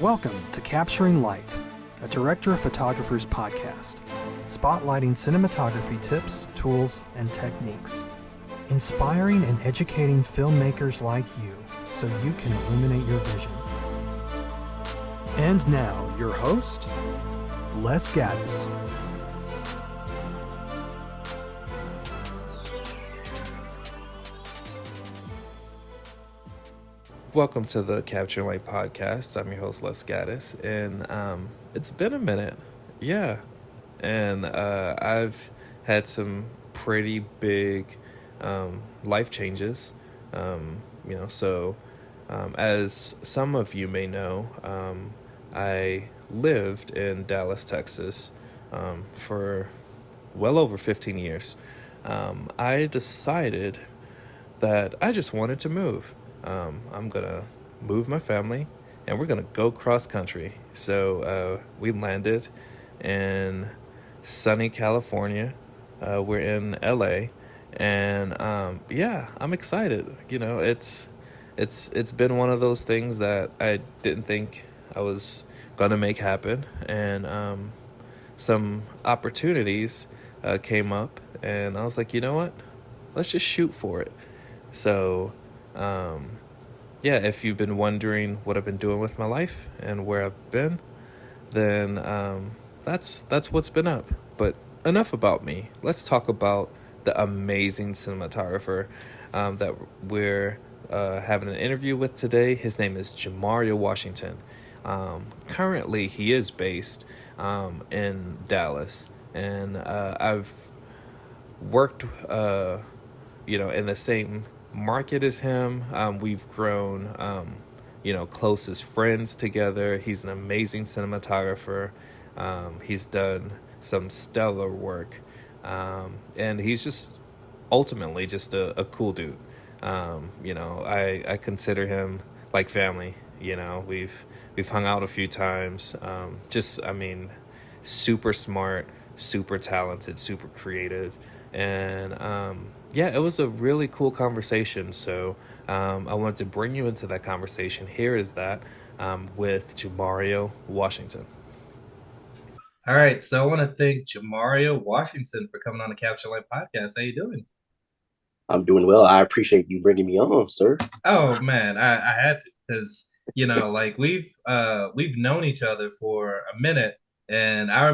Welcome to Capturing Light, a director of photographer's podcast, spotlighting cinematography tips, tools, and techniques, inspiring and educating filmmakers like you so you can illuminate your vision. And now, your host, Les Gaddis. Welcome to the Capture Light podcast. I'm your host, Les Gaddis, and it's been a minute, yeah. And I've had some pretty big life changes, as some of you may know, I lived in Dallas, Texas for well over 15 years. I decided that I just wanted to move. I'm going to move my family and we're going to go cross country. So we landed in sunny California. We're in LA and I'm excited. You know, it's been one of those things that I didn't think I was going to make happen, and some opportunities came up and I was like, you know what? Let's just shoot for it. So if you've been wondering what I've been doing with my life and where I've been, then that's what's been up. But enough about me. Let's talk about the amazing cinematographer that we're having an interview with today. His name is Jammario Washington. Currently, he is based in Dallas, and I've worked, in the same market as him. We've grown, close as friends together. He's an amazing cinematographer. He's done some stellar work, and he's just ultimately just a cool dude. I consider him like family. We've hung out a few times. Super smart, super talented, super creative, and it was a really cool conversation. So I wanted to bring you into that conversation. Here is that with Jammario Washington. All right, so I want to thank Jammario Washington for coming on the Capture Light podcast. How you doing? I'm doing well. I appreciate you bringing me on, sir. Oh man, I had to, because we've known each other for a minute, and I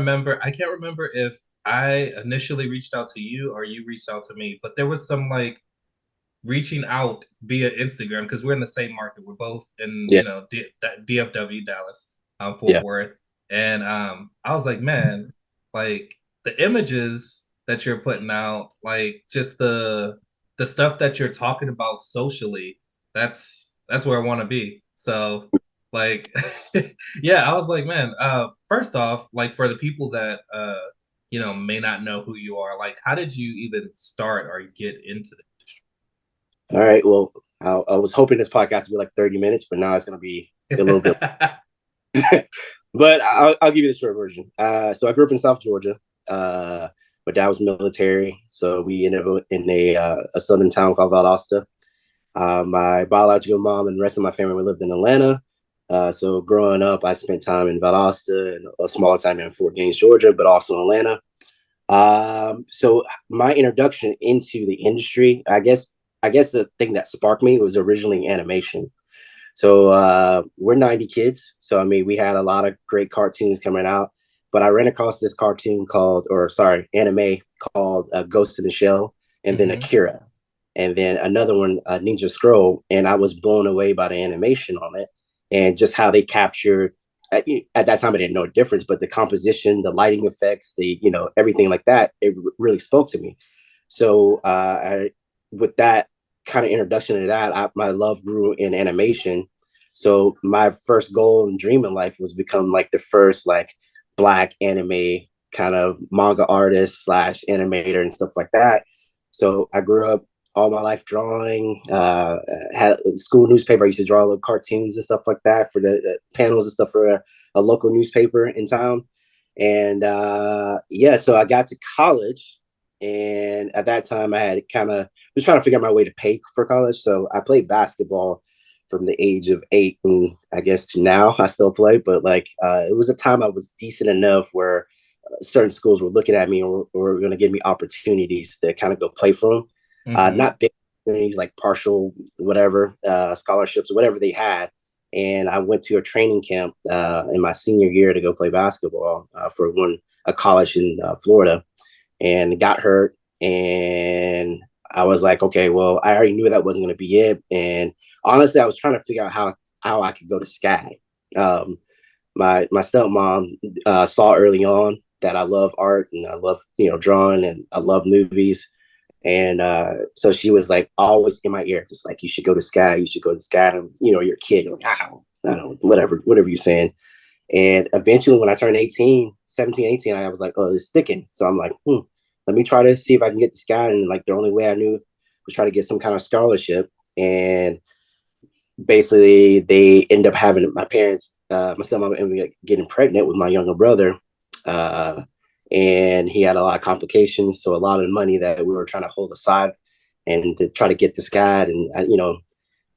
can't remember if I initially reached out to you or you reached out to me, but there was some reaching out via Instagram because we're in the same market. We're both in Yeah. DFW, Dallas, Fort Yeah. Worth, and I was like, man, like the images that you're putting out, like just the stuff that you're talking about socially, that's where I want to be. So like I was like, man, first off, like for the people that may not know who you are, like how did you even start or get into the industry? All right. Well, I was hoping this podcast would be like 30 minutes, but now it's going to be a little bit. But I'll give you the short version. So I grew up in South Georgia. My dad was military, so we ended up in a southern town called Valdosta. My biological mom and the rest of my family lived in Atlanta. So growing up, I spent time in Valdosta and a smaller time in Fort Gaines, Georgia, but also Atlanta. So my introduction into the industry, I guess the thing that sparked me was originally animation. So we're 90 kids. So I mean, we had a lot of great cartoons coming out, but I ran across this anime called Ghost in the Shell, and then Akira, and then another one, Ninja Scroll, and I was blown away by the animation on it and just how they captured. At that time, I didn't know the difference, but the composition, the lighting effects, everything like that, it really spoke to me. So with that kind of introduction to that, my love grew in animation. So my first goal and dream in life was become like the first like Black anime kind of manga artist slash animator and stuff like that. So I grew up all my life drawing. Had a school newspaper. I used to draw little cartoons and stuff like that for the panels and stuff for a local newspaper in town. And so I got to college, and at that time I had kind of was trying to figure out my way to pay for college. So I played basketball from the age of 8 and I guess to now I still play, but like it was a time I was decent enough where certain schools were looking at me or were going to give me opportunities to kind of go play for them. Mm-hmm. Not big opportunities like partial, whatever, scholarships, whatever they had. And I went to a training camp in my senior year to go play basketball for a college in Florida, and got hurt. And I was like, okay, well, I already knew that wasn't going to be it. And honestly, I was trying to figure out how I could go to Sky. Um, my stepmom saw early on that I love art and I love drawing and I love movies, and so she was like always in my ear, just like you should go to Sky, you should go to Sky. And you're a kid, you're like, I don't know, whatever you're saying. And eventually, when I turned 18, 17, 18, I was like, oh, it's sticking. So I'm like, let me try to see if I can get the Sky. And like the only way I knew was try to get some kind of scholarship. And basically, they end up having my parents, my stepmom ended up getting pregnant with my younger brother. Uh, and he had a lot of complications. So a lot of the money that we were trying to hold aside and to try to get this guy, and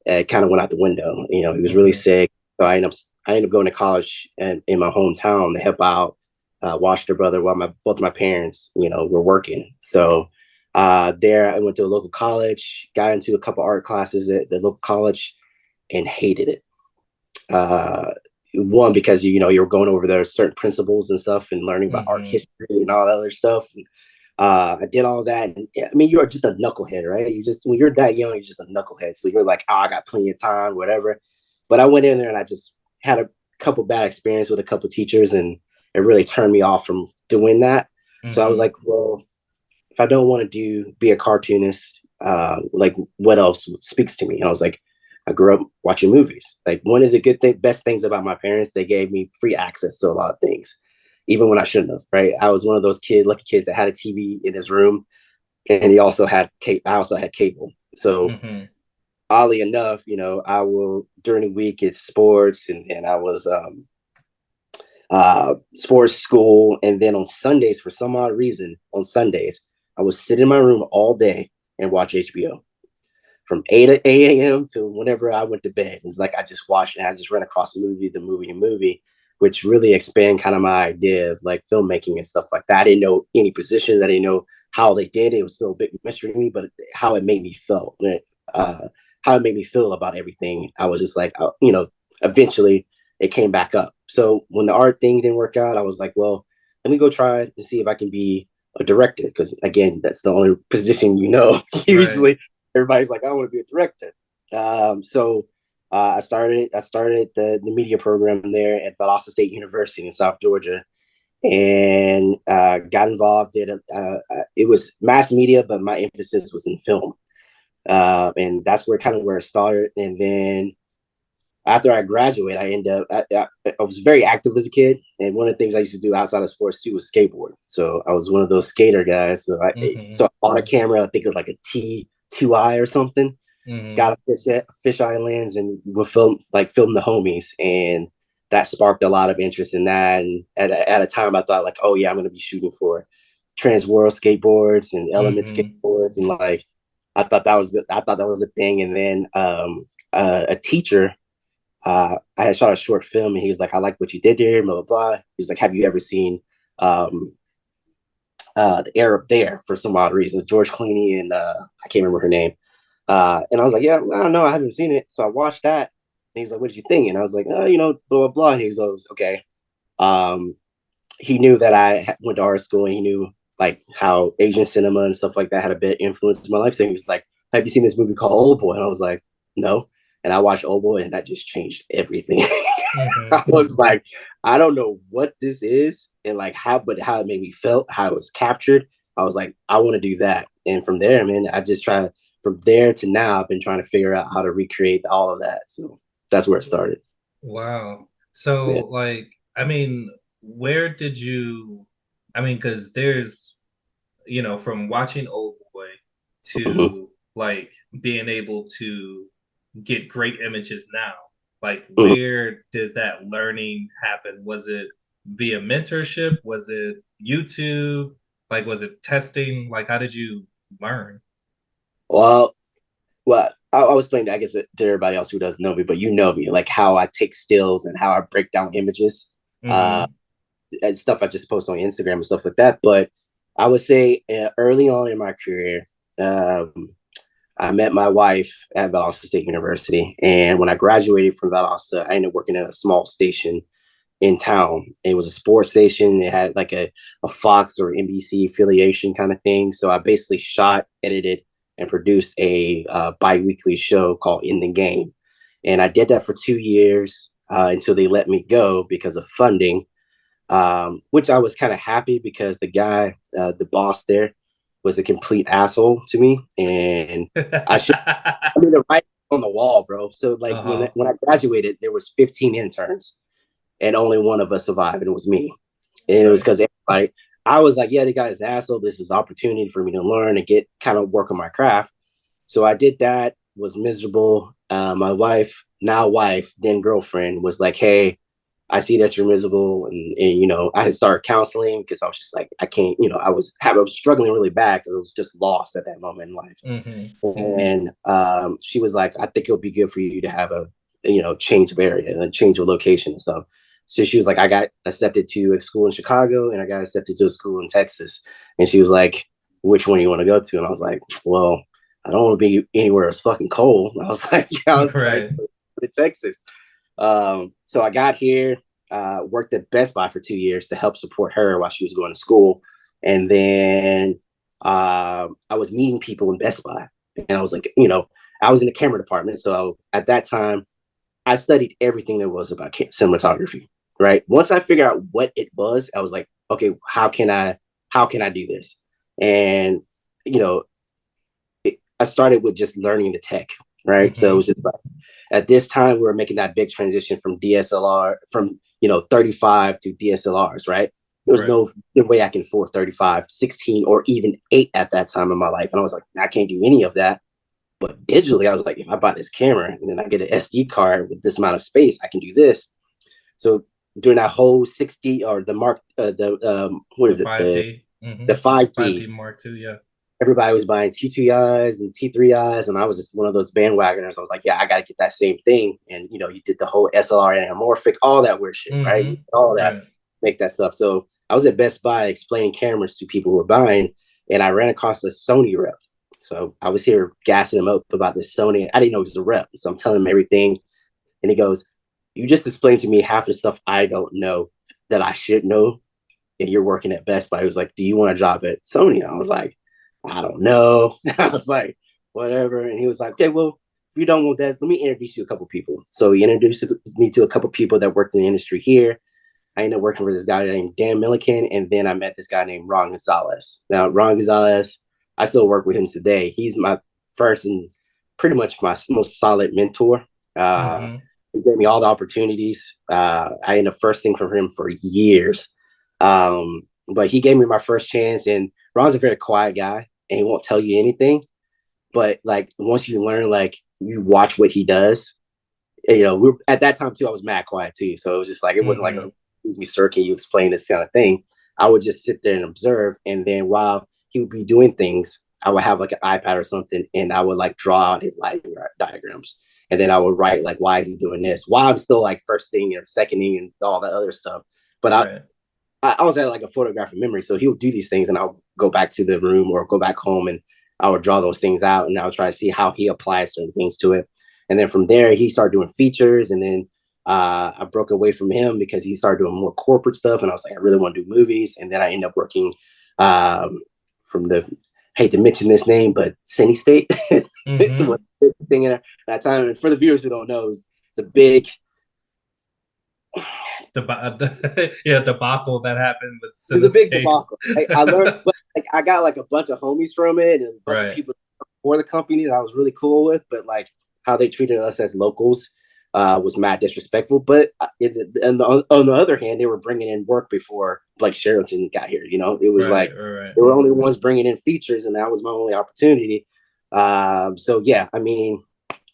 it kind of went out the window. He was really Mm-hmm. sick, so I ended up going to college and in my hometown to help out, watch their brother while both of my parents, were working. So there, I went to a local college, got into a couple art classes at the local college, and hated it. Uh, One, because you're going over there certain principles and stuff and learning about art Mm-hmm. history and all that other stuff. And, I did all that. And, I mean, you're just a knucklehead, right? When you're that young, you're just a knucklehead. So you're like, oh, I got plenty of time, whatever. But I went in there and I just had a couple bad experience with a couple teachers, and it really turned me off from doing that. So I was Mm-hmm. like, well, if I don't want to be a cartoonist, like what else speaks to me? And I was like, I grew up watching movies. Like one of the best things about my parents, they gave me free access to a lot of things, even when I shouldn't have. Right? I was one of those lucky kids that had a TV in his room, and he also had I also had cable. So Mm-hmm. oddly enough, I will during the week it's sports, and I was sports school, and then on Sundays, for some odd reason, on Sundays I would sit in my room all day and watch HBO from 8 a.m. to whenever I went to bed. It's like I just watched and I just ran across the movie, which really expand kind of my idea of like filmmaking and stuff like that. I didn't know any positions. I didn't know how they did it. It was still a big mystery to me, but how it made me feel, uh, how it made me feel about everything. I was just like, eventually it came back up. So when the art thing didn't work out, I was like, well, let me go try to see if I can be a director. Because again, that's the only position, Right. usually everybody's like, I want to be a director. So I started the media program there at Valdosta State University in South Georgia, and got involved. It was mass media, but my emphasis was in film, and that's where it started. And then after I graduated, I was very active as a kid, and one of the things I used to do outside of sports too was skateboard. So I was one of those skater guys. Mm-hmm. So I bought a camera. I think it was like a T2i or something. Mm-hmm. Got a fisheye lens and would film the homies, and that sparked a lot of interest in that. And at a time, I thought like, oh yeah, I'm going to be shooting for Trans World skateboards and Element Mm-hmm. skateboards, and like I thought that was good. I thought that was a thing. And then a teacher, I had shot a short film, and he was like, I like what you did there, blah blah blah. He was like, have you ever seen um, the Arab there for some odd reason? George Clooney and I can't remember her name. And I was like, yeah, I don't know, I haven't seen it. So I watched that. And he was like, what did you think? And I was like, oh, blah blah blah. And he was like, okay. Um, he knew that I went to art school, and he knew like how Asian cinema and stuff like that had a bit influence in my life. So he was like, have you seen this movie called Old Boy? And I was like, no. And I watched Old Boy, and that just changed everything. Mm-hmm. I was like, I don't know what this is, and like how it made me felt, how it was captured. I was like, I want to do that. And from there, man, I just try from there to now, I've been trying to figure out how to recreate all of that. So that's where it started. Wow. So, Yeah. like, I mean, where did you, I mean, because there's, from watching Old Boy Mm-hmm. to like being able to get great images now, like, Mm-hmm. where did that learning happen? Was it via mentorship? Was it YouTube? Like, was it testing? Like, how did you learn? Well, well, I was explaining, I guess, to everybody else who doesn't know me, but you know me, like how I take stills and how I break down images, uh, Mm-hmm. and stuff I just post on Instagram and stuff like that. But I would say early on in my career, um, I met my wife at Valdosta State University, and when I graduated from Valdosta, I ended up working at a small station in town. It was a sports station. It had like a Fox or NBC affiliation kind of thing. So I basically shot, edited, and produced a bi-weekly show called In the Game. And I did that for 2 years until they let me go because of funding, which I was kind of happy because the guy, the boss there, was a complete asshole to me. And I should, I mean, the writing on the wall, bro. So like Uh-huh. when I graduated, there was 15 interns and only one of us survived, and it was me. And it was Right. because everybody, I was like, yeah, the guy's an asshole. This is opportunity for me to learn and get kind of work on my craft. So I did that, was miserable. My wife, now wife, then girlfriend, was like, hey, I see that you're miserable. And you know, I had started counseling because I was just like, I can't, you know, I was struggling really bad because I was just lost at that moment in life. Mm-hmm. And she was like, I think it'll be good for you to have a, you know, change of area and a change of location and stuff. So she was like, I got accepted to a school in Chicago and I got accepted to a school in Texas. And she was like, which one do you want to go to? And I was like, well, I don't want to be anywhere it's fucking cold. I was like, Right. so Texas. So I got here, worked at Best Buy for 2 years to help support her while she was going to school. And then I was meeting people in Best Buy. And I was like, you know, I was in the camera department. So at that time, I studied everything there was about cinematography, right? Once I figured out what it was, I was like, okay, how can I do this? And, you know, I started with just learning the tech, right? So it Mm-hmm. was just like, at this time, we were making that big transition from DSLR, from, you know, 35 to DSLRs, right? There was Right. no way I can afford 35, 16, or even 8 at that time in my life. And I was like, I can't do any of that. But digitally, I was like, if I buy this camera and then I get an SD card with this amount of space, I can do this. So during that whole 60 or the mark, what The is it? 5D. The Mm-hmm. 5D 5D, Mark II, yeah. everybody was buying T2Is and T3Is, and I was just one of those bandwagoners. I was like, yeah, I got to get that same thing. And you know, you did the whole SLR anamorphic, all that weird shit, right? Mm-hmm. All that, Right. make that stuff. So I was at Best Buy explaining cameras to people who were buying, and I ran across a Sony rep. So I was here gassing him up about this Sony. I didn't know he was a rep, so I'm telling him everything, and he goes, "You just explained to me half the stuff I don't know that I should know, and you're working at Best Buy." He was like, "Do you want a job at Sony?" And I was like, I don't know. I was like, whatever. And he was like, okay, well, if you don't want that, let me introduce you to a couple people. So he introduced me to a couple people that worked in the industry here. I ended up working with this guy named Dan Milliken, and then I met this guy named Ron Gonzalez. Now, Ron Gonzalez, I still work with him today. He's my first and pretty much my most solid mentor. Mm-hmm. He gave me all the opportunities. I ended up firsting from him for years. But he gave me my first chance, and Ron's a very quiet guy, and he won't tell you anything. But like once you learn, like you watch what he does. And, you know, we're at that time too. I was mad quiet too, so it was just like it wasn't like, Mm-hmm. a, excuse me, sir, can you explain this kind of thing? I would just sit there and observe, and then while he would be doing things, I would have like an iPad or something, and I would like draw out his lighting diagrams, and then I would write like, why is he doing this? Why I'm still like first thing or seconding and all that other stuff. But Right. I was at like a photographic memory. So he would do these things and I'll go back to the room or go back home and I would draw those things out and I'll try to see how he applies certain things to it. And then from there, he started doing features. And then I broke away from him because he started doing more corporate stuff. And I was like, I really want to do movies. And then I ended up working from the, hate to mention this name, but Cine State Mm-hmm. was a big thing at that time. And for the viewers who don't know, it's a big, Yeah, debacle that happened with it was a big Cinestate. debacle. I learned, but like I got like a bunch of homies from it and a bunch of Right. people for the company that I was really cool with. But like how they treated us as locals was mad disrespectful. But on the other hand, they were bringing in work before Blake Sheraton got here. You know, it was Right. like Right. they were only ones bringing in features, and that was my only opportunity. So yeah, I mean,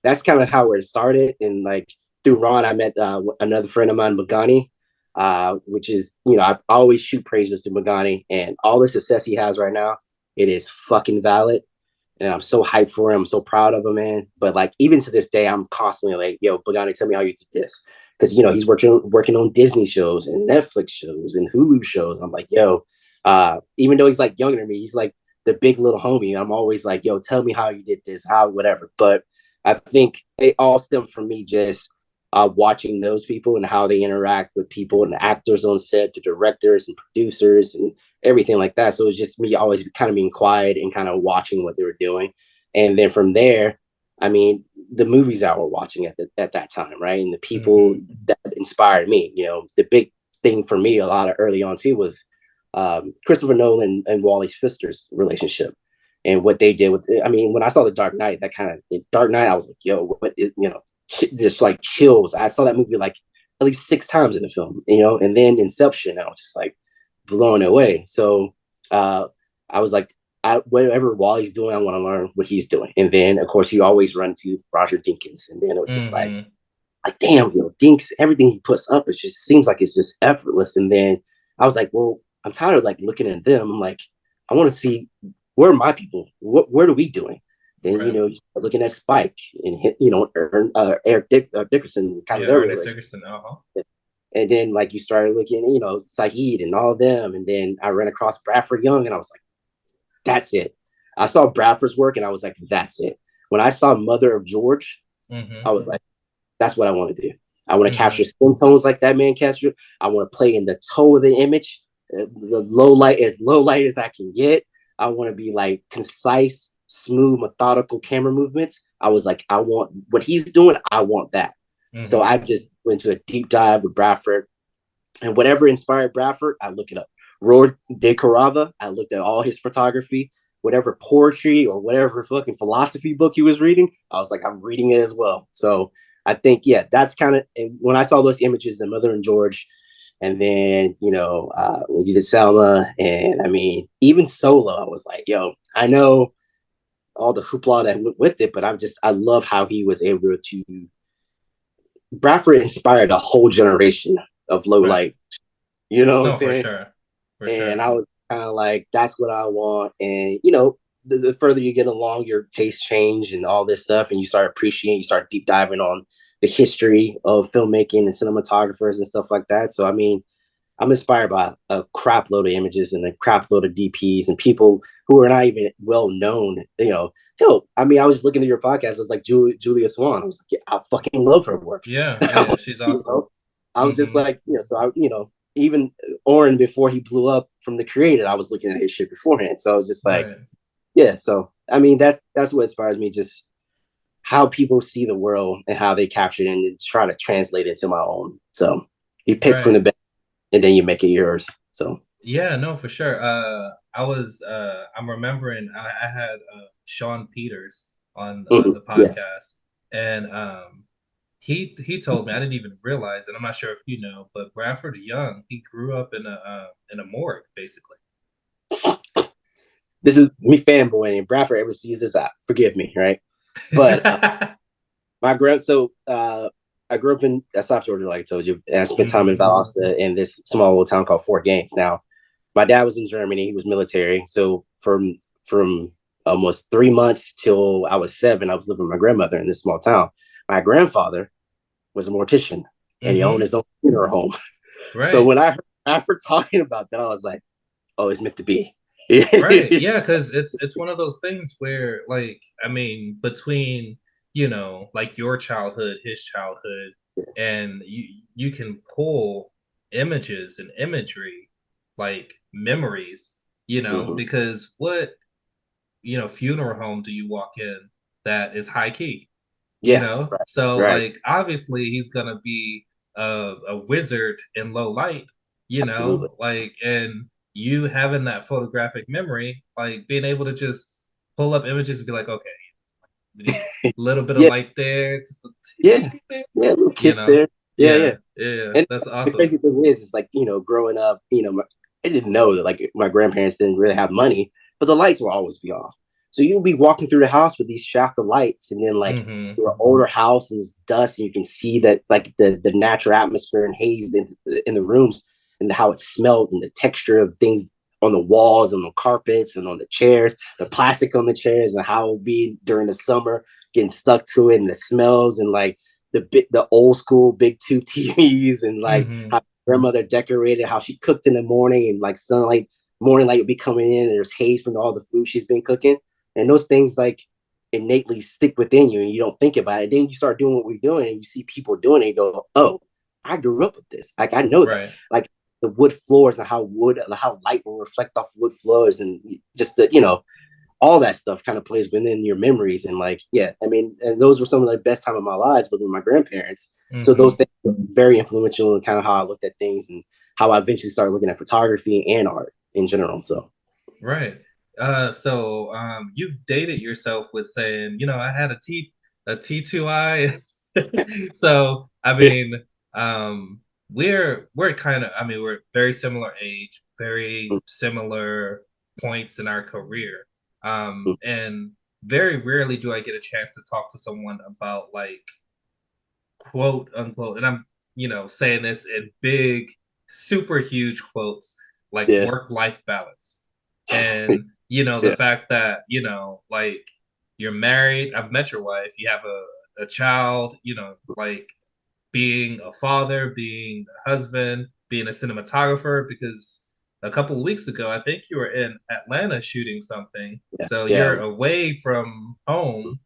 that's kind of how it started. And like through Ron, I met another friend of mine, Magani, which is, you know, I always shoot praises to Magani and all the success he has right now. It is fucking valid. and I'm so hyped for him. I'm so proud of him, man. But like even to this day, I'm constantly like, yo, Bogani, tell me how you did this. Because he's working on Disney shows and Netflix shows and Hulu shows. I'm like, yo, even though he's like younger than me, he's like the big little homie. I'm always like, yo, tell me how you did this, how whatever. But I think it all stemmed from me just watching those people and how they interact with people and the actors on set, the directors and producers and everything like that. So it was just me always kind of being quiet and kind of watching what they were doing. And then from there, I mean, the movies I were watching at that time, right? And the people that inspired me, the big thing for me a lot of early on too was Christopher Nolan and Wally Pfister's relationship and what they did with, I mean, when I saw The Dark Knight, Dark Knight, I was like, yo, what is, just like chills. I saw that movie like at least 6 times in the film, and then Inception, I was just like blown away. So I was like, whatever Wally's doing, I want to learn what he's doing. And then of course you always run to Roger Deakins, and then it was just like damn, Dinks, everything he puts up, it just seems like it's just effortless. And then I was like, well, I'm tired of like looking at them. I'm like, I want to see where are my people? What are we doing? Then you start looking at Spike and Eric Dickerson, kind of their relationship. And then like you started looking, Saeed and all of them, and then I ran across Bradford Young, and I was like, that's it. I saw Bradford's work, and I was like, that's it. When I saw Mother of George, I was like, that's what I want to do. I want to capture skin tones like that man captured. I want to play in the toe of the image, the low light as I can get. I want to be like concise, smooth, methodical camera movements. I was like, I want what he's doing. I want that. So I just went to a deep dive with Bradford, and whatever inspired Bradford, I look it up. Roy De Carava, I looked at all his photography, whatever poetry or whatever fucking philosophy book he was reading. I was like, I'm reading it as well. So I think, yeah, that's kind of when I saw those images, the Mother and George, and then, when you did Selma, and I mean, even Solo, I was like, yo, I know all the hoopla that went with it, but I love how he was able to. Bradford inspired a whole generation of low light. You know what I'm saying? For sure. I was kind of like, that's what I want. And, the further you get along, your tastes change and all this stuff. And you start appreciating, you start deep diving on the history of filmmaking and cinematographers and stuff like that. So, I mean, I'm inspired by a crap load of images and a crap load of DPs and people who are not even well known, I mean, I was looking at your podcast. I was like, Julia Swan. I was like, yeah, I fucking love her work. Yeah, she's awesome. I was just like, so I, even Oren before he blew up from The Creator, I was looking at his shit beforehand. So I was just like, yeah. So I mean, that's what inspires me. Just how people see the world and how they capture it and try to translate it to my own. So you pick from the best, and then you make it yours. So yeah, no, for sure. I'm remembering I had Sean Peters on the podcast, and he told me, I didn't even realize, and I'm not sure if you know, but Bradford Young, he grew up in a morgue, basically. This is me fanboying, and Bradford ever sees this out, forgive me, right? But I grew up in South Georgia, like I told you, and I spent time in Valdosta in this small little town called Fort Gaines. Now, my dad was in Germany; he was military. So from almost 3 months till I was 7, I was living with my grandmother in this small town. My grandfather was a mortician, and he owned his own funeral home. So when I heard Bradford talking about that, I was like, "Oh, it's meant to be." Right? Yeah, because it's one of those things where, like, I mean, between like your childhood, his childhood, and you can pull images and imagery, like memories, because what funeral home do you walk in that is high key? So like obviously he's gonna be a wizard in low light, Absolutely. like, and you having that photographic memory, like being able to just pull up images and be like, okay, a little bit of light there, just a little kiss there. Yeah. And that's the crazy awesome. thing is like, growing up, I didn't know that like my grandparents didn't really have money, but the lights will always be off. So you'll be walking through the house with these shaft of lights, and then like your older house and there's dust, and you can see that like the natural atmosphere and haze in the rooms and how it smelled and the texture of things on the walls and the carpets and on the chairs, the plastic on the chairs, and how it would be during the summer, getting stuck to it, and the smells, and like the old school big tube TVs, and like Mm-hmm. how grandmother decorated, how she cooked in the morning, and like sunlight, morning light would be coming in, and there's haze from all the food she's been cooking, and those things like innately stick within you, and you don't think about it. Then you start doing what we're doing, and you see people doing it, and you go, "Oh, I grew up with this. Like I know that." Right. Like the wood floors and how light will reflect off wood floors, and just the all that stuff kind of plays within your memories. And like, yeah, I mean, and those were some of the best time of my lives living with my grandparents. So Mm-hmm. those things were very influential in kind of how I looked at things and how I eventually started looking at photography and art in general. So Right. So you dated yourself with saying, I had a T2I. So I yeah, mean, um, we're kind of, I mean, we're very similar age, very similar points in our career. And very rarely do I get a chance to talk to someone about like quote unquote, and I'm, saying this in big, super huge quotes, like yeah, work-life balance. And, the yeah, fact that, like you're married, I've met your wife, you have a child, like being a father, being a husband, being a cinematographer, because a couple of weeks ago, I think you were in Atlanta shooting something. yeah, So yeah. you're away from home,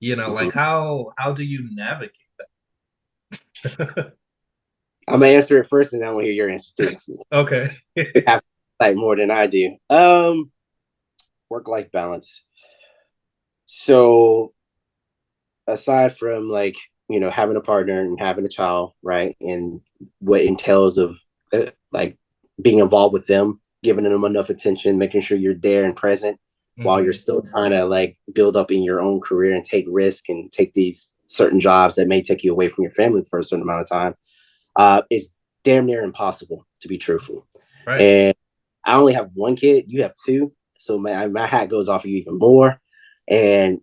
like Mhm. how do you navigate that? I'm gonna answer it first, and then I want to hear your answer too. Okay. You have like more than I do. Work life balance. So aside from like having a partner and having a child, right, and what entails of like being involved with them, giving them enough attention, making sure you're there and present while you're Hmm. still trying to like build up in your own career and take risk and take these certain jobs that may take you away from your family for a certain amount of time, is damn near impossible, to be truthful. Right. And I only have one kid, you have two, so my hat goes off of you even more. And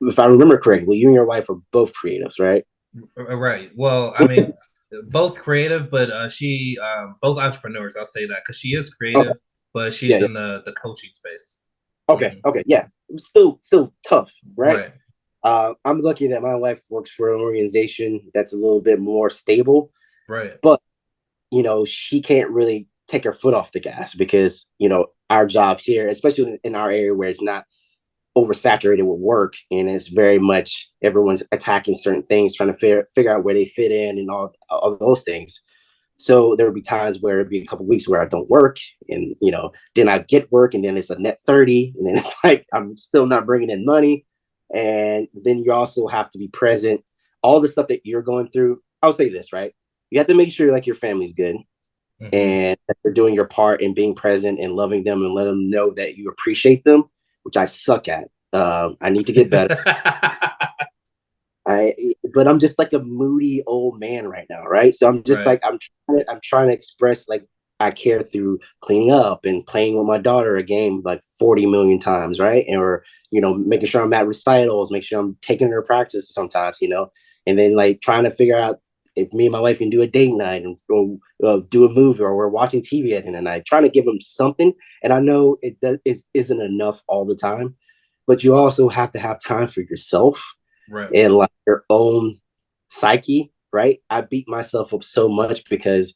if I remember correctly, you and your wife are both creatives, right? Right. Well, I mean, both creative, but she both entrepreneurs. I'll say that because she is Okay. creative, but Yeah, she's yeah. in the coaching space. Okay. Hmm. Okay. Yeah. Still tough, right? Right. I'm lucky that my wife works for an organization that's a little bit more stable, Right. but she can't really take her foot off the gas because our job here, especially in our area where it's not oversaturated with work and it's very much everyone's attacking certain things, trying to figure out where they fit in and all those things. So there would be times where it'd be a couple of weeks where I don't work, and then I get work, and then it's a net 30, and then it's like I'm still not bringing in money, and then you also have to be present. All the stuff that you're going through, I'll say this, right? You have to make sure like your family's good Hmm. and that you're doing your part and being present and loving them and let them know that you appreciate them, which I suck at. I need to get better. I but I'm just like a moody old man right now, right? So I'm just Right. like I'm trying to express like I care through cleaning up and playing with my daughter a game like 40 million times, right? And or making sure I'm at recitals, make sure I'm taking her to practice sometimes, and then like trying to figure out if me and my wife can do a date night and or do a movie or we're watching TV at the end of the night, trying to give them something. And I know it isn't enough all the time, but you also have to have time for yourself Right. and like your own psyche, right? I beat myself up so much because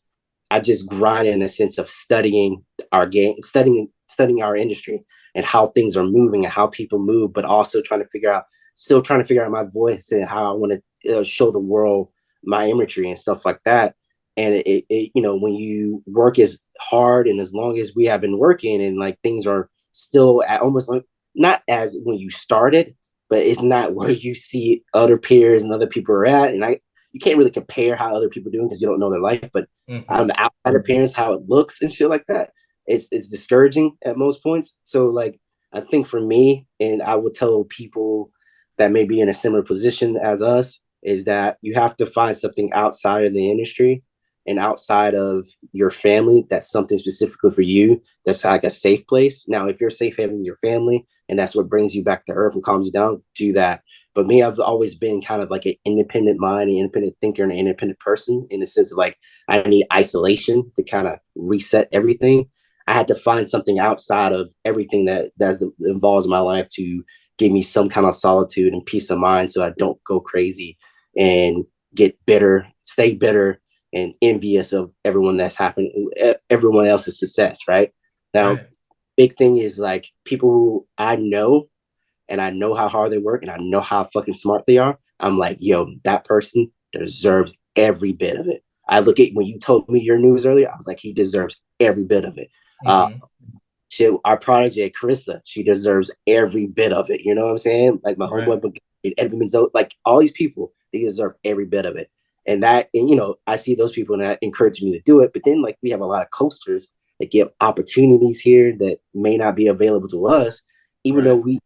I just grind in a sense of studying our game, studying our industry and how things are moving and how people move, but also still trying to figure out my voice and how I want to show the world my imagery and stuff like that. And when you work as hard and as long as we have been working and like things are still at almost like not as when you started, but it's not where you see other peers and other people are at. And you can't really compare how other people are doing because you don't know their life. But on Hmm. the outside appearance, how it looks and shit like that, it's discouraging at most points. So like I think for me, and I would tell people that may be in a similar position as us, is that you have to find something outside of the industry and outside of your family that's something specifically for you that's like a safe place. Now, if your safe haven is your family and that's what brings you back to earth and calms you down, do that. But me, I've always been kind of like an independent mind, an independent thinker, and an independent person in the sense of like I need isolation to kind of reset everything. I had to find something outside of everything that involves my life to give me some kind of solitude and peace of mind, so I don't go crazy and get bitter, stay bitter and envious of everyone that's happening, everyone else's success. Right now, Right. big thing is like people who I know and I know how hard they work and I know how fucking smart they are. I'm like, yo, that person deserves every bit of it. I look at when you told me your news earlier, I was like, he deserves every bit of it. Uh, Mm-hmm. our prodigy, Carissa, she deserves every bit of it. You know what I'm saying? Like my Right. homeboy, Edmund Menzo, like all these people, they deserve every bit of it. And you know, I see those people and that encourage me to do it. But then, like, we have a lot of coasters that give opportunities here that may not be available to us, even though Right.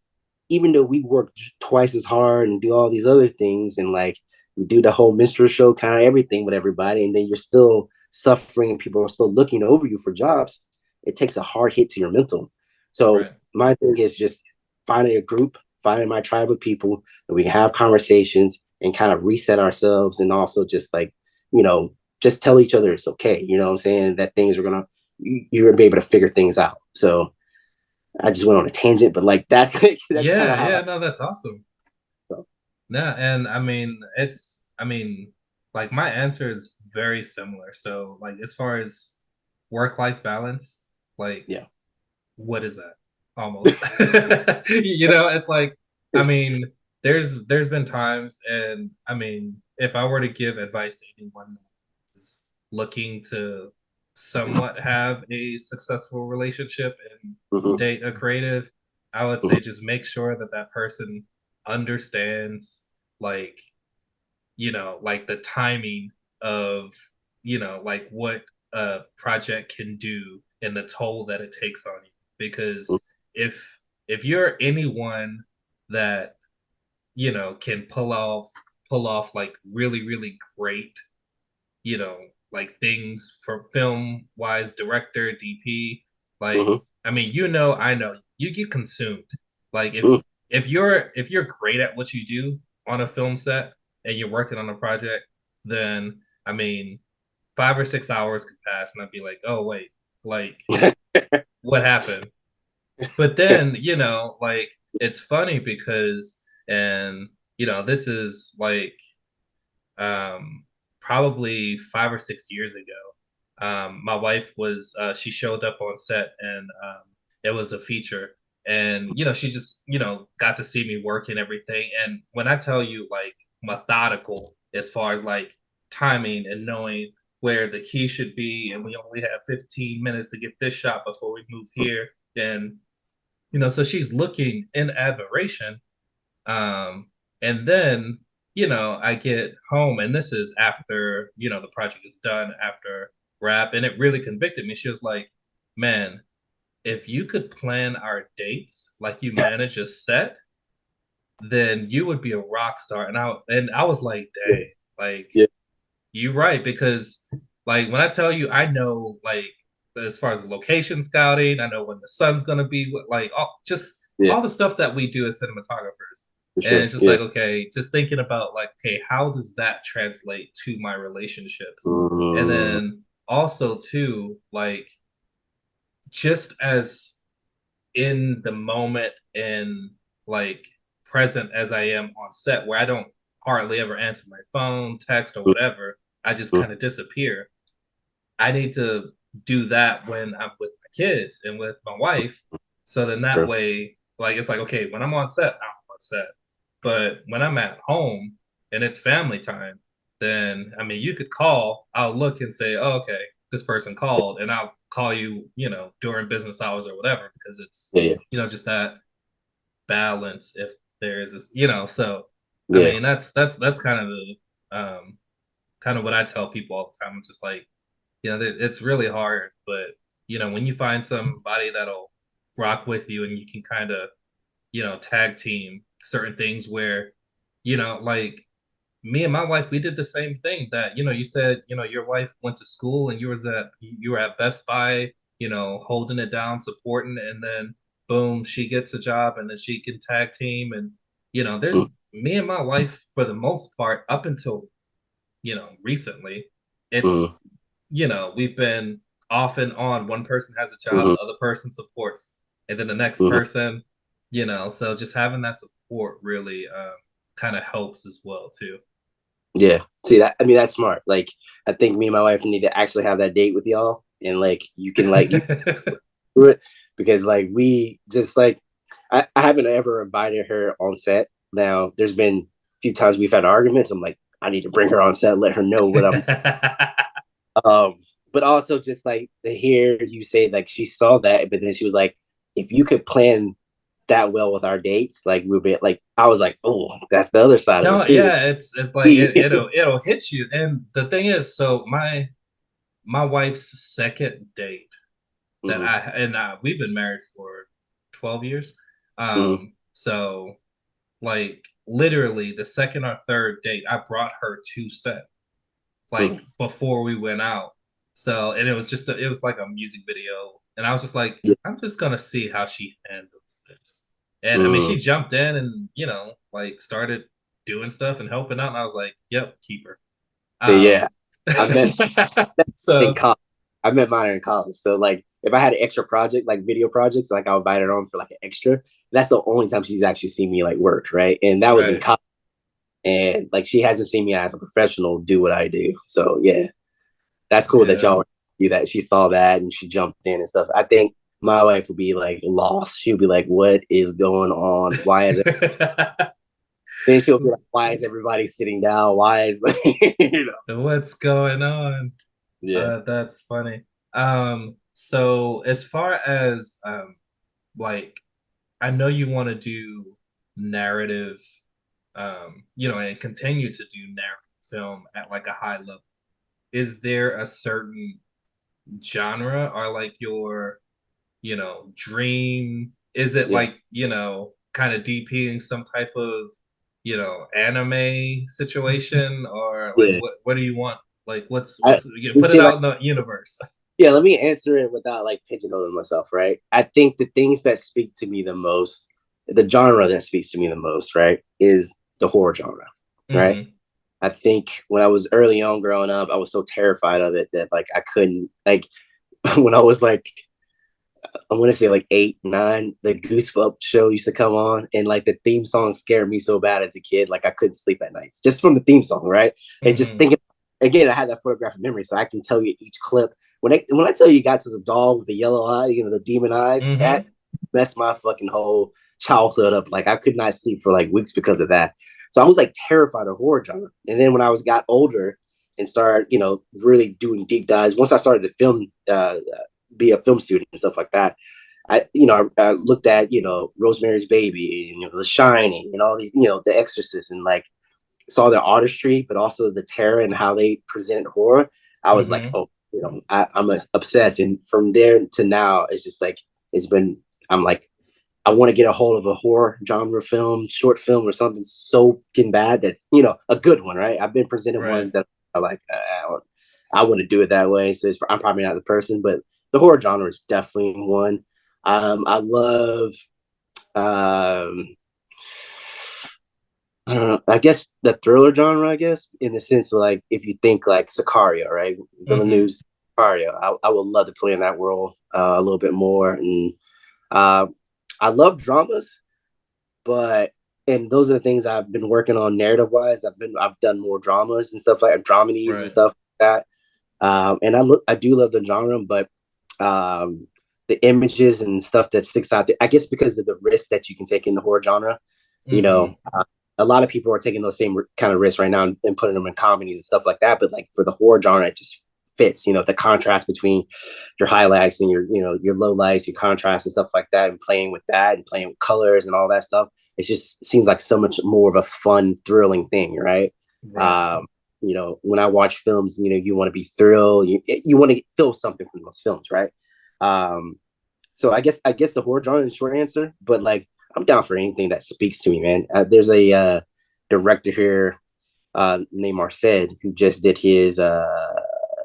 we work twice as hard and do all these other things and like we do the whole minstrel show kind of everything with everybody, and then you're still suffering and people are still looking over you for jobs. It takes a hard hit to your mental. So Right. my thing is just finding a group, finding my tribe of people that we can have conversations and kind of reset ourselves, and also just like, you know, just tell each other it's okay. You know what I'm saying? That things are gonna, you're gonna be able to figure things out. So I just went on a tangent, but like that's kind Yeah, of how I yeah, no, that's awesome. felt. Yeah, and I mean, like my answer is very similar. So, like, as far as work-life balance, like, Yeah. what is that? Almost. It's like, I mean, there's been times, and I mean, if I were to give advice to anyone who's looking to somewhat have a successful relationship and Mhm, date a creative, I would mhm, say just make sure that that person understands, like, like the timing of, like what a project can do and the toll that it takes on you. mhm, Because if you're anyone that, can pull off like really, really great, like things for film wise, director, DP, like, mhm, I mean, I know you get consumed. Like mhm. if you're great at what you do on a film set and you're working on a project, then I mean, 5 or 6 hours could pass and I'd be like, oh wait, like what happened? But then, like it's funny because, and this is like um, probably 5 or 6 years ago. My wife was she showed up on set and it was a feature, and she just got to see me work and everything. And when I tell you like methodical as far as like timing and knowing where the key should be, and we only have 15 minutes to get this shot before we move here, and so she's looking in admiration, and then, I get home, and this is after, the project is done, after wrap, and it really convicted me. She was like, man, if you could plan our dates like you manage a set, then you would be a rock star. And I was like, Yeah, dang, like yeah, you right, because like when I tell you, I know like as far as location scouting, I know when the sun's gonna be, like just yeah, all the stuff that we do as cinematographers. for And sure. it's just Yeah. like, okay, just thinking about like, okay, how does that translate to my relationships? And Mm, then also too, like just as in the moment and like present as I am on set, where I don't hardly ever answer my phone, text, or mm, whatever. I just mm, kind of disappear. I need to do that when I'm with my kids and with my wife. So then that sure. way, like it's like, okay, when I'm on set, I'm on set. But when I'm at home and it's family time, then I mean you could call, I'll look and say, oh, okay, this person called, and I'll call you, during business hours or whatever, because it's, Yeah, yeah, just that balance if there is this, so I yeah. mean that's kind of the kind of what I tell people all the time. I'm just like, it's really hard, but when you find somebody that'll rock with you and you can kind of, tag team certain things where, like me and my wife, we did the same thing that, you said, your wife went to school and you were at Best Buy, holding it down, supporting, and then boom, she gets a job and then she can tag team. And, there's Mm, me and my wife for the most part, up until, recently, it's, mm, we've been off and on. One person has a job, Hmm. the other person supports, and then the next Hmm. person, so just having that support really kind of helps as well too. Yeah. See that? I mean, that's smart. Like, I think me and my wife need to actually have that date with y'all, and like you can like you do it because like we just like I haven't ever invited her on set. Now, there's been a few times we've had arguments. I'm like, I need to bring her on set, let her know what I'm. Um, but also just like to hear you say like she saw that, but then she was like, if you could plan that well with our dates, like we'll be like, I was like, oh, that's the other side of No, it too. yeah, it's like it'll hit you. And the thing is, so my wife's second date that Mm-hmm. we've been married for 12 years. Mm-hmm. So like literally the second or third date, I brought her to set like before we went out. So and it was like a music video, and I was just like, Yeah. I'm just gonna see how she handles this. And I mean, Mm-hmm. she jumped in and like started doing stuff and helping out, and I was like, yep, keep her. Yeah. Um, I met in so college. I met mine in college. So like if I had an extra project, like video projects, like I'll invite her on for like an extra. That's the only time she's actually seen me like work, right? And that was in right, college. And like she hasn't seen me as a professional do what I do. So yeah, that's cool that yeah. y'all do that. She saw that and she jumped in and stuff. I think my wife would be like lost. She'll be like, "What is going on? Why is it?" Then she'll be like, "Why is everybody sitting down? Why is like, you know?" What's going on? Yeah, That's funny. So as far as like I know you want to do narrative, and continue to do narrative film at like a high level. Is there a certain genre or like your, dream? Is it yeah, like, kind of DPing some type of, anime situation or like yeah. what do you want? Like I, put it see, out like, in the universe. yeah. Let me answer it without like pigeonholing myself, right? I think the things that speak to me the most, the genre that speaks to me the most, right, is the horror genre, right? Hmm. I think when I was early on growing up, I was so terrified of it that like I couldn't like when I was like I want to say like 8, 9, the Goosebumps show used to come on, and like the theme song scared me so bad as a kid, like I couldn't sleep at nights just from the theme song, right? And just Hmm. thinking again, I had that photographic memory, so I can tell you each clip. When I tell you, got to the dog with the yellow eye, the demon eyes, that Hmm. messed my fucking whole childhood up. Like I could not sleep for like weeks because of that. So I was like terrified of horror genre. And then when I was got older and started, really doing deep dives, once I started to film be a film student and stuff like that. I looked at, Rosemary's Baby, and, The Shining, and all these, The Exorcist, and like saw their artistry, but also the terror and how they presented horror. I was like, Hmm. oh, I'm obsessed. And from there to now, it's just like it's been. I'm like, I want to get a hold of a horror genre film, short film, or something so fucking bad that's a good one, right? I've been presented Right. ones that are like, I wouldn't do it that way, so I'm probably not the person. But the horror genre is definitely one. I love. Um, I don't know. I guess the thriller genre. I guess in the sense of like if you think like Sicario, right? Hmm. Villeneuve's Sicario. I would love to play in that role a little bit more. And uh, I love dramas, but and those are the things I've been working on narrative wise. I've done more dramas and stuff like dramedies and Right. stuff like that. And I do love the genre, but um, the images and stuff that sticks out there. I guess because of the risk that you can take in the horror genre, you know, Hmm. uh, a lot of people are taking those same kind of risks right now and putting them in comedies and stuff like that. But like for the horror genre, it just fits. The contrast between your highlights and your low lights, your contrast and stuff like that, and playing with that and playing with colors and all that stuff. It just seems like so much more of a fun, thrilling thing, right? Right. Um, when I watch films, you want to be thrilled, you want to feel something from those films, right? Um, so I guess the horror genre is the short answer, but like I'm down for anything that speaks to me, man. There's a director here named Marced who just did his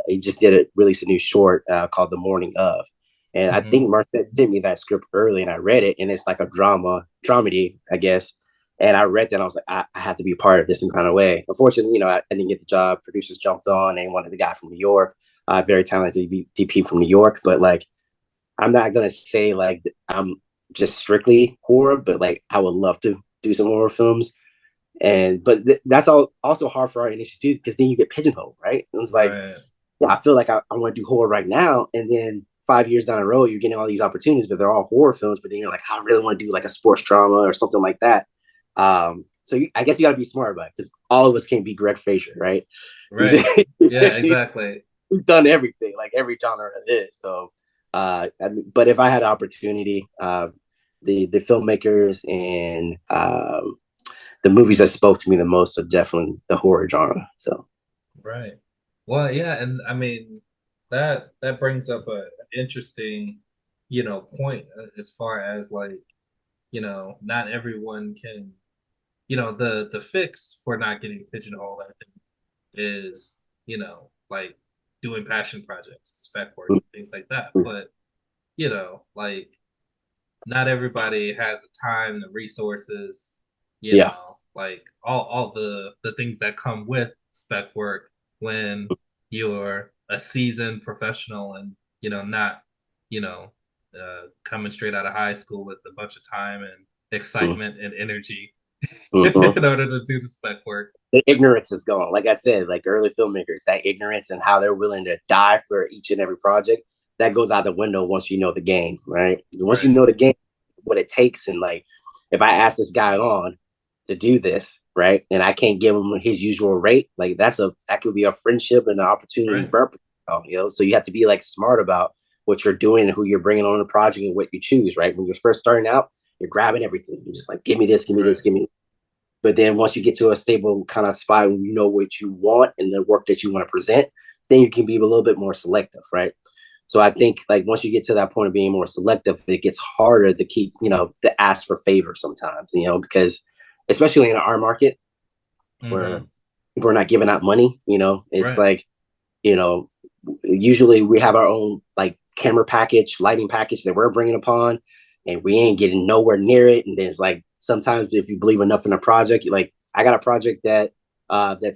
he just did it release a new short called The Morning of. And I Hmm. think Marced sent me that script early and I read it and it's like a dramedy, I guess. And I read that and I was like, I have to be a part of this in kind of way. Unfortunately, I didn't get the job. Producers jumped on. They wanted the guy from New York. very talented DP from New York. But like, I'm not gonna say like I'm just strictly horror, but like I would love to do some horror films. And but that's all also hard for our industry too, because then you get pigeonholed, right? And it's like, Right. yeah, I feel like I want to do horror right now, and then 5 years down the road, you're getting all these opportunities, but they're all horror films. But then you're like, I really want to do like a sports drama or something like that. I guess you got to be smart about it, because all of us can't be Greg Fraser, right? Right. Yeah, exactly. He's done everything, like every genre it is. So, but if I had an opportunity, the filmmakers and the movies that spoke to me the most are definitely the horror genre. So, Right. Well, yeah, and I mean that brings up a interesting, point as far as like, not everyone can, the fix for not getting pigeonholed, I think, is, like doing passion projects, spec work, things like that. But, like not everybody has the time, the resources, yeah. like all the things that come with spec work when you're a seasoned professional and not coming straight out of high school with a bunch of time and excitement and energy Mm-hmm. in order to do the spec work. The ignorance is gone. Like I said, like early filmmakers, that ignorance and how they're willing to die for each and every project, that goes out the window once you know the game, right? Once you Right. know the game, what it takes, and like if I ask this guy on to do this, right, and I can't give him his usual rate, like that could be a friendship and an opportunity to Right. burn, So you have to be like smart about what you're doing and who you're bringing on the project and what you choose, right? When you're first starting out, you're grabbing everything. You're just like, give me this, give me Right. this, give me. But then once you get to a stable kind of spot where you know what you want and the work that you want to present, then you can be a little bit more selective, right? So I think like once you get to that point of being more selective, it gets harder to keep, to ask for favors sometimes, because especially in our market where Mm-hmm. people are not giving out money, it's Right. like, you know, usually we have our own like camera package, lighting package that we're bringing upon, and we ain't getting nowhere near it. And then it's like sometimes if you believe enough in a project, like I got a project that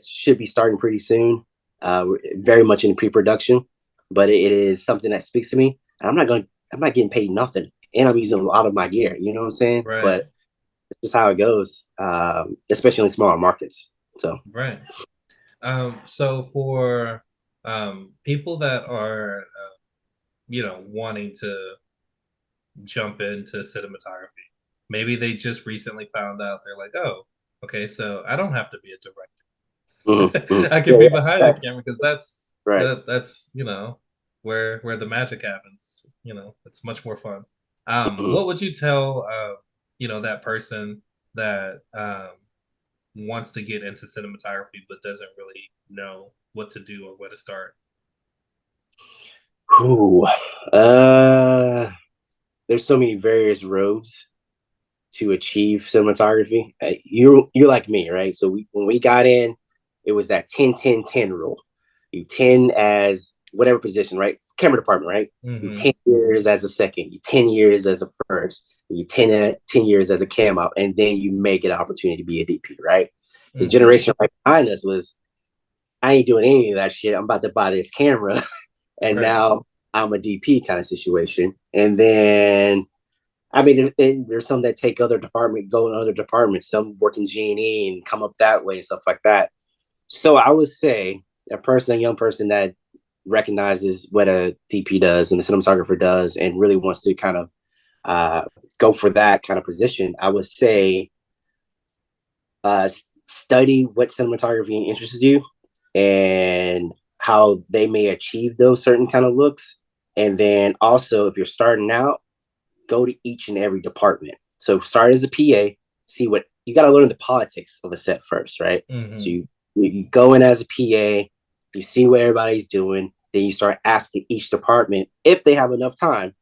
should be starting pretty soon, very much in pre-production, but it is something that speaks to me, and I'm not getting paid nothing, and I'm using a lot of my gear. You know what I'm saying? Right. But it's just how it goes, especially in smaller markets. So. Right. So for people that are wanting to jump into cinematography, maybe they just recently found out, they're like, oh, okay, so I don't have to be a Mhm, director. mhm. I can Yeah, be yeah, behind the right, camera because right. that's where the magic happens. It's much more fun. Mhm. What would you tell that person that wants to get into cinematography but doesn't really know what to do or where to start? Ooh, uh, there's so many various roads to achieve cinematography. You're like me, right? So when we got in, it was that 10-10-10 rule. You 10 as whatever position, right? Camera department, right? You Mm-hmm. 10 years as a second, you 10 years as a first, you 10 years as a cam up, and then you may get an opportunity to be a DP, right? The Mm-hmm. generation right behind us was, I ain't doing any of that shit. I'm about to buy this camera, and Right. now I'm a DP kind of situation. And then I mean, there's some that take other department, go in other departments. Some work in G&E and come up that way and stuff like that. So I would say a young person that recognizes what a DP does and the cinematographer does, and really wants to kind of uh, go for that kind of position, I would say uh, study what cinematography interests you and how they may achieve those certain kind of looks. And then also, if you're starting out, go to each and every department. So start as a PA, see what you got to learn the politics of a set first, right? So Mm-hmm. you go in as a PA, you see what everybody's doing, then you start asking each department if they have enough time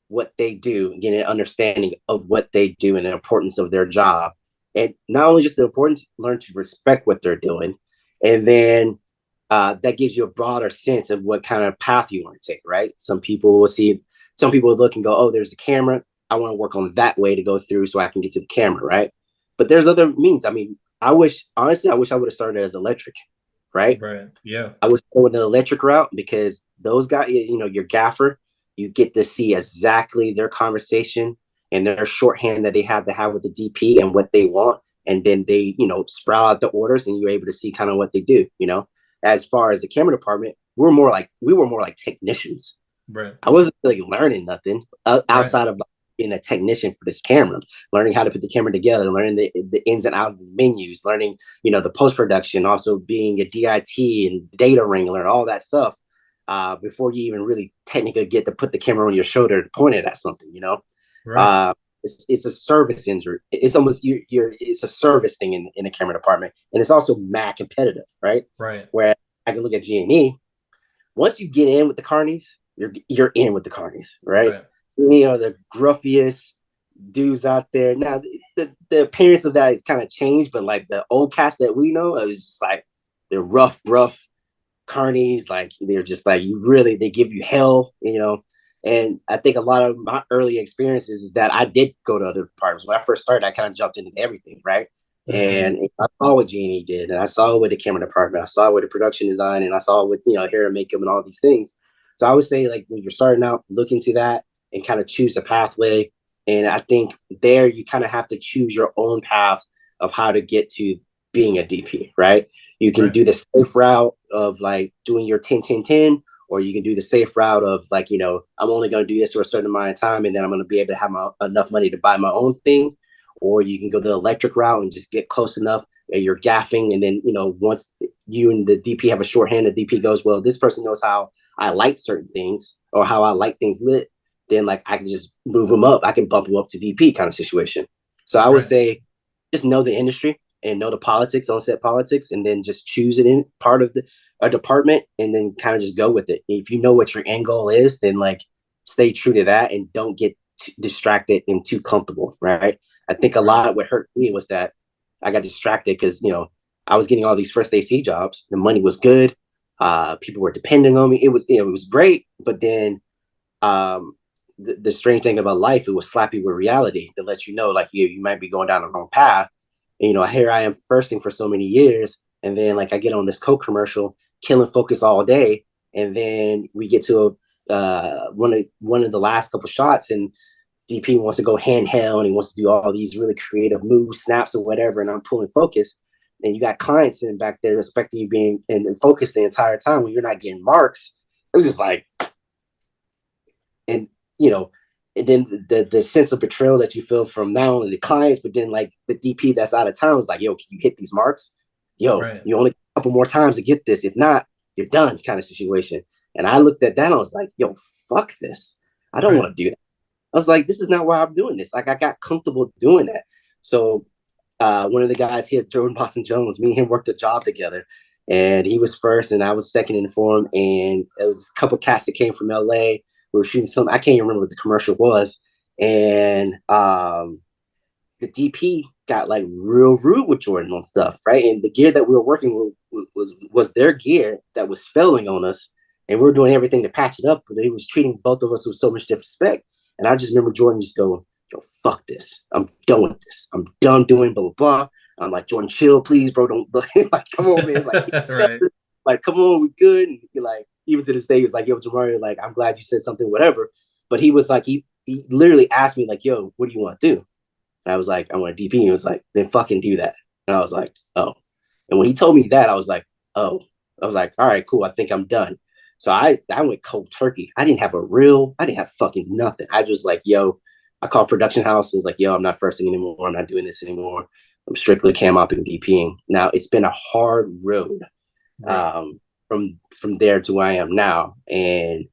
what they do, and get an understanding of what they do and the importance of their job. And not only just the importance, learn to respect what they're doing. And then that gives you a broader sense of what kind of path you want to take, right? Some people will look and go, oh, there's a camera. I want to work on that way to go through so I can get to the camera, right? But there's other means. I mean, honestly, I wish I would have started as electric. right? Right. Yeah. I was going the electric route because those guys, your gaffer, you get to see exactly their conversation and their shorthand that they have to have with the DP and what they want. And then they, sprout out the orders and you're able to see kind of what they do. As far as the camera department, we were more like technicians. Right. I wasn't like learning nothing Right. outside of being a technician for this camera, learning how to put the camera together, learning the ins and outs of the menus, learning, the post production, also being a DIT and data wrangler, all that stuff. Before you even really technically get to put the camera on your shoulder to point it at something. Right. Uh, it's a service injury. It's almost it's a service thing in the camera department, and it's also mad competitive, right? Right. Where I can look at G&E, once you get in with the carnies, you're in with the carnies, right? Right. The gruffiest dudes out there. Now, the appearance of that is kind of changed, but like the old cast that we know, it was just like they're rough carnies. Like they're just like they give you hell. And I think a lot of my early experiences is that I did go to other departments. When I first started, I kind of jumped into everything, right? Mm-hmm. And I saw what Genie did, and I saw what the camera department, I saw what the production design, and I saw what hair and makeup and all these things. So I would say, like, when you're starting out, look into that and kind of choose the pathway. And I think there you kind of have to choose your own path of how to get to being a DP, right? You can Right. do the safe route of like doing your 10-10-10, or you can do the safe route of like, I'm only going to do this for a certain amount of time and then I'm going to be able to have enough money to buy my own thing. Or you can go the electric route and just get close enough and you're gaffing. And then, once you and the DP have a shorthand, the DP goes, well, this person knows how I like certain things or how I like things lit. Then like I can just move them up. I can bump them up to DP kind of situation. So I would Right. say just know the industry and know the politics, on set politics, and then just choose it in part of a department and then kind of just go with it. If you know what your end goal is, then like stay true to that and don't get distracted and too comfortable, right? I think a Right. lot of what hurt me was that I got distracted because, I was getting all these first AC jobs. The money was good. People were depending on me. It was great. But then um, the strange thing about life, it will slap you with reality to let you know, like, you might be going down the wrong path. And, here I am firsting for so many years. And then, like, I get on this Coke commercial, killing focus all day. And then we get to one of the last couple shots, and DP wants to go handheld and he wants to do all these really creative moves, snaps, or whatever. And I'm pulling focus. And you got clients sitting back there expecting you being and focused the entire time when you're not getting marks. It was just like, and you know, and then the sense of betrayal that you feel from not only the clients, but then like the DP that's out of town is like, yo, can you hit these marks? Yo, Right. you only a couple more times to get this. If not, you're done, kind of situation. And I looked at that and I was like, yo, fuck this. I don't Right. want to do that. I was like, this is not why I'm doing this. Like, I got comfortable doing that. So one of the guys here, Jordan Boston Jones, me and him worked a job together. And he was first and I was second in the form. And it was a couple cats that came from LA. We were shooting something. I can't even remember what the commercial was. And the DP got like real rude with Jordan on stuff, right? And the gear that we were working with was their gear that was failing on us. And we were doing everything to patch it up, but he was treating both of us with so much disrespect. And I just remember Jordan just going, yo, fuck this. I'm done with this. I'm done doing blah, blah, blah. I'm like, Jordan, chill, please, bro. Don't like, come on, man. Like, Right. like, come on, we good. And you're like, even to this day, he's like, yo, Jammario, like, I'm glad you said something, whatever. But he was like, he literally asked me, like, yo, what do you want to do? And I was like, I want a DP. And he was like, then fucking do that. And I was like, oh. And when he told me that, I was like, oh. I was like, all right, cool. I think I'm done. So I went cold turkey. I didn't have fucking nothing. I just like, yo, I called production house and was like, yo, I'm not firsting anymore. I'm not doing this anymore. I'm strictly cam op and DPing. Now it's been a hard road Right. from there to where I am now. And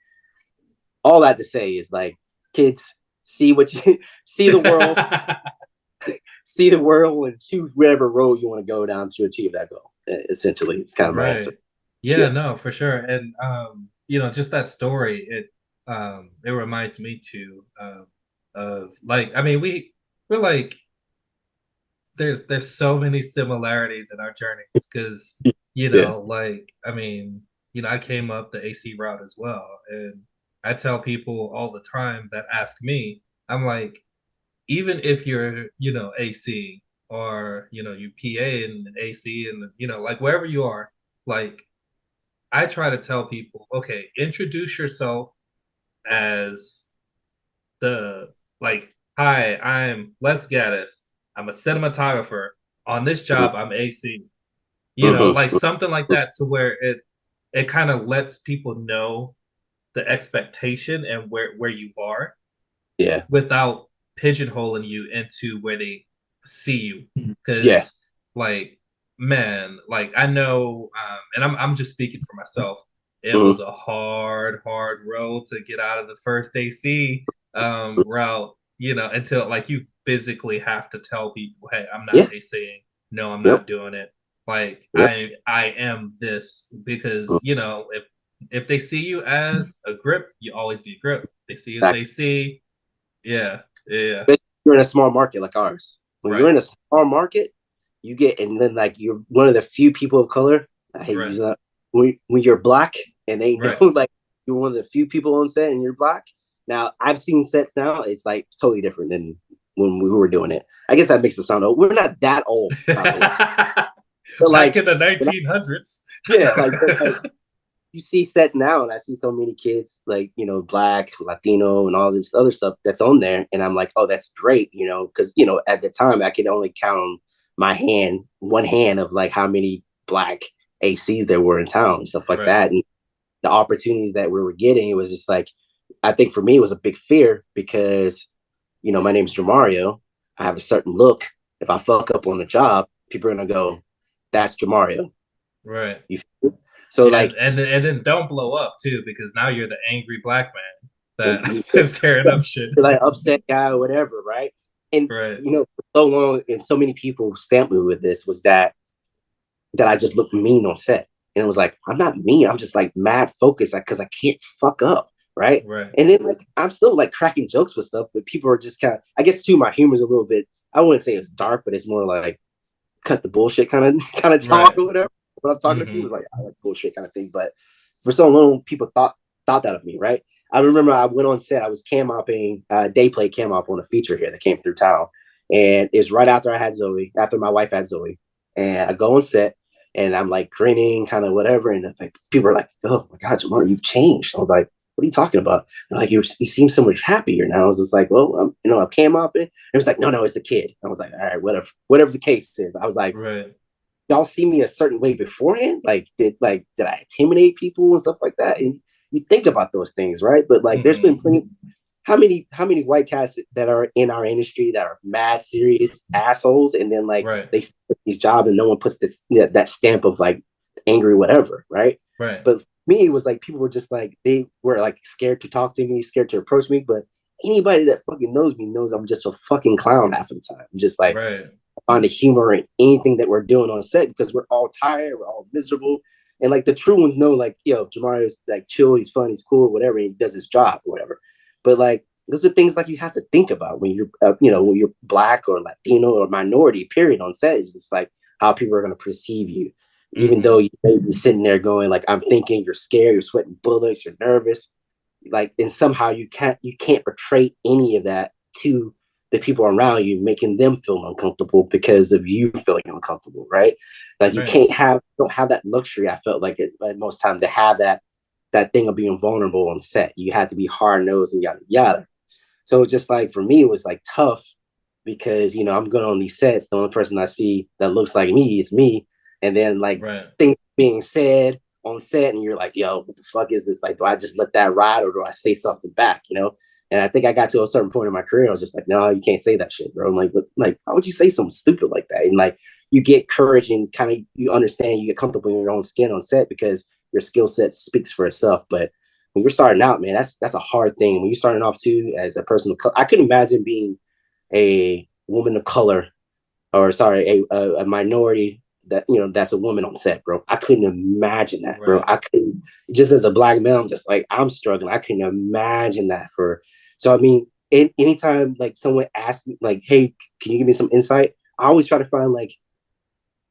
all that to say is like, kids, see what you see the world, see the world, and choose whatever road you want to go down to achieve that goal. Essentially, it's kind of my answer. Right. Yeah, Yeah, no, for sure. And just that story, it reminds me too of like I mean we're like there's so many similarities in our journeys because yeah, like I mean, I came up the AC route as well. And I tell people all the time that ask me, I'm like, even if you're, AC or, you PA and AC and, like wherever you are, like I try to tell people, okay, introduce yourself as the like, hi, I'm Les Gaddis. I'm a cinematographer. On this job, I'm AC. You know, Mm-hmm. like something like that to where it kind of lets people know the expectation and where you are Yeah. without pigeonholing you into where they see you. Yeah. Because like, man, like I know, and I'm just speaking for myself. It Mm-hmm. was a hard road to get out of the first AC route, you know, until like you physically have to tell people, hey, I'm not Yeah. ACing. No, I'm Yep. not doing it. Like Yep. I am this Mm. because you know if they see you as a grip, you always be a grip. They see you as an Exactly. AC, yeah, yeah, Especially if you're in a small market like ours. When you're right, in a small market, you get, and then like you're one of the few people of color. I hate right, using that. When you're black and they know right. like you're one of the few people on set and you're black. Now I've seen sets now; it's like totally different than when we were doing it. I guess that makes it sound old. We're not that old, by the way. But Back like, in the when I, 1900s. yeah, like you see sets now, and I see so many kids like black, Latino, and all this other stuff that's on there, and I'm like, oh, that's great, because at the time I could only count on one hand of like how many black ACs there were in town and stuff like Right, that, and the opportunities that we were getting, it was just like, I think for me it was a big fear because my name's Jammario, I have a certain look. If I fuck up on the job, people are gonna go, that's Jammario. right. You feel? So Yeah, like and then don't blow up too, because now you're the angry black man that you is tearing up shit. like upset guy or whatever, right? And Right, for so long, and so many people stamped me with this was that I just looked mean on set, and it was like I'm not mean. I'm just like mad focused because I can't fuck up, right? right. And then like I'm still like cracking jokes with stuff, but people are just kind of. I guess too, my humor's a little bit. I wouldn't say it's dark, but it's more like cut the bullshit kind of talk Right. or whatever. When I'm talking to people, Mm-hmm. it's like, oh, that's bullshit kind of thing. But for so long, people thought that of me, right? I remember I went on set. I was cam mopping, day play cam mop on a feature here that came through town, and it's right after I had Zoe, after my wife had Zoe, and I go on set. And I'm like grinning, kind of whatever, and like people are like, "Oh my God, Jamar, you've changed." I was like, "What are you talking about?" They're like, you seem so much happier now. I was just like, "Well, I'm cam mopping." It was like, no, it's the kid. I was like, all right, whatever the case is. I was like, Right. y'all see me a certain way beforehand? Did I intimidate people and stuff like that? And you think about those things, right? But like there's been Mm-hmm. plenty. How many white cats that are in our industry that are mad serious assholes, and then like Right. they get these jobs and no one puts this that stamp of like angry whatever, right? Right. But for me, it was like people were just like they were like scared to talk to me, scared to approach me. But anybody that fucking knows me knows I'm just a fucking clown half of the time. I'm just like Right. find the humor in anything that we're doing on set because we're all tired, we're all miserable. And like the true ones know, like, Jamario's like chill, he's fun, he's cool, whatever, he does his job, or whatever. But like those are things like you have to think about when when you're black or Latino or minority, period, on set. Is just like how people are gonna perceive you. Even though Mm-hmm. you may be sitting there going, like, I'm thinking you're scared, you're sweating bullets, you're nervous. Like, and somehow you can't portray any of that to the people around you, making them feel uncomfortable because of you feeling uncomfortable, right? Like you Right. don't have that luxury. I felt like at most time to have that thing of being vulnerable on set. You had to be hard nosed and yada yada. So just like for me, it was like tough because I'm going on these sets. The only person I see that looks like me is me, and then like Right. things being said on set, and you're like, "Yo, what the fuck is this? Like, do I just let that ride, or do I say something back?" And I think I got to a certain point in my career, I was just like, "No, you can't say that shit, bro." I'm like, "Like, how would you say something stupid like that?" And like, you get courage and kind of you understand, you get comfortable in your own skin on set because your skill set speaks for itself. But when you're starting out, man, that's a hard thing. When you're starting off too as a person of color, I couldn't imagine being a woman of color, or sorry, a minority that's a woman on set, bro. I couldn't imagine that, bro. Right. I couldn't, just as a black male, I'm just like, I'm struggling. I couldn't imagine that for. So I mean, anytime like someone asks me like, hey, can you give me some insight, I always try to find like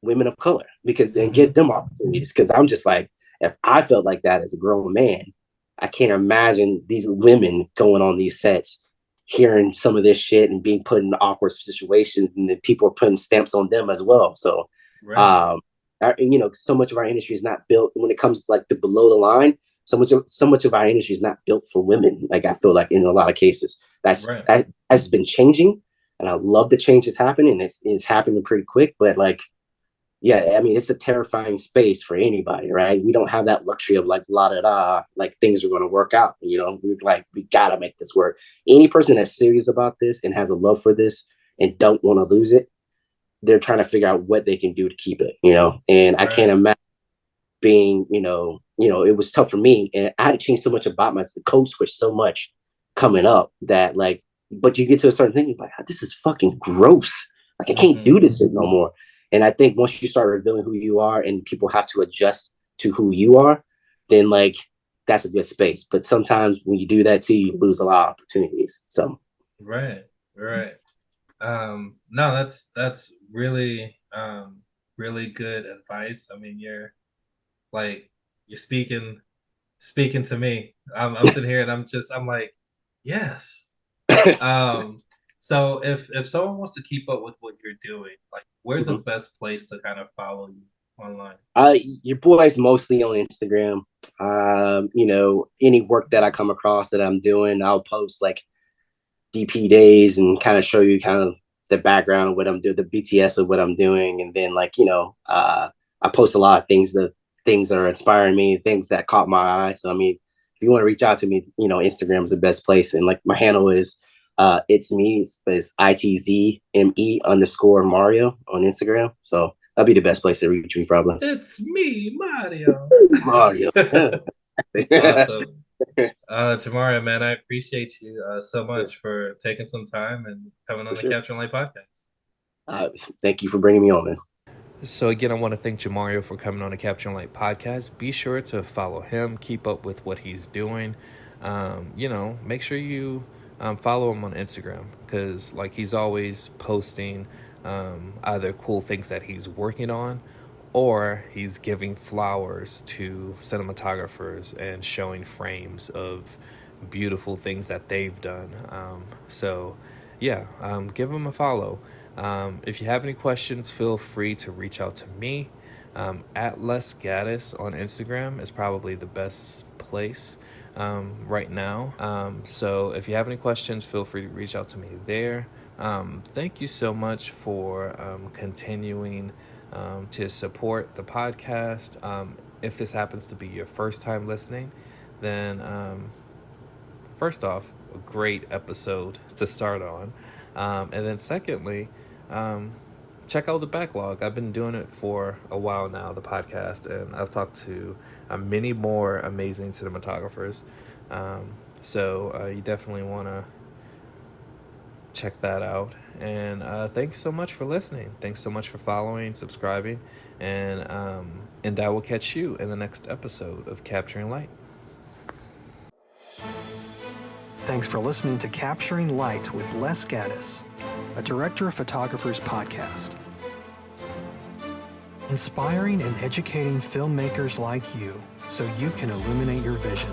women of color because and Mm-hmm. get them opportunities, because I'm just like, if I felt like that as a grown man, I can't imagine these women going on these sets, hearing some of this shit and being put in awkward situations, and then people are putting stamps on them as well. So Right. um so much of our industry is not built when it comes like the below the line. So much of our industry is not built for women. Like I feel like in a lot of cases, Right. that has been changing, and I love the change that's happening. It's happening pretty quick, but like, yeah, I mean, it's a terrifying space for anybody, right? We don't have that luxury of like la da da, like things are going to work out. We gotta make this work. Any person that's serious about this and has a love for this and don't want to lose it, they're trying to figure out what they can do to keep it. And I can't Right. imagine being, it was tough for me, and I had changed so much about my code switch so much coming up that like, but you get to a certain thing, you're like, this is fucking gross. Like I can't Mm-hmm. do this no more. And I think once you start revealing who you are and people have to adjust to who you are, then like that's a good space. But sometimes when you do that too, you lose a lot of opportunities. So Right. Right. No, that's really really good advice. I mean, like you're speaking to me. I'm sitting here and I'm like, yes. Um, so if someone wants to keep up with what you're doing, like where's the Mhm. best place to kind of follow you online? Your boy's mostly on Instagram. Any work that I come across that I'm doing, I'll post like DP days and kind of show you kind of the background of what I'm doing, the BTS of what I'm doing, and then like I post a lot of things that are inspiring me, things that caught my eye. So I mean, if you want to reach out to me, Instagram is the best place, and like my handle is it's me, it's ITZME_Mario on Instagram. So that'll be the best place to reach me probably. It's me, It's Mario. Mario. Yeah. Awesome. Jammario, man, I appreciate you so much for taking some time and coming on For the sure. Capture and Light podcast. Thank you for bringing me on, man. So again, I want to thank Jammario for coming on the Capture and Light podcast. Be sure to follow him, keep up with what he's doing. Make sure you follow him on Instagram because like he's always posting either cool things that he's working on or he's giving flowers to cinematographers and showing frames of beautiful things that they've done. Give him a follow. If you have any questions, feel free to reach out to me. At Les Gaddis on Instagram is probably the best place right now. So if you have any questions, feel free to reach out to me there. Thank you so much for continuing to support the podcast. If this happens to be your first time listening, then first off, a great episode to start on. And then secondly, check out the backlog. I've been doing it for a while now, the podcast, and I've talked to many more amazing cinematographers. So you definitely want to check that out. And thanks so much for listening. Thanks so much for following, subscribing, and I will catch you in the next episode of Capturing Light. Thanks for listening to Capturing Light with Les Gaddis, a director of photographers podcast. Inspiring and educating filmmakers like you so you can illuminate your vision.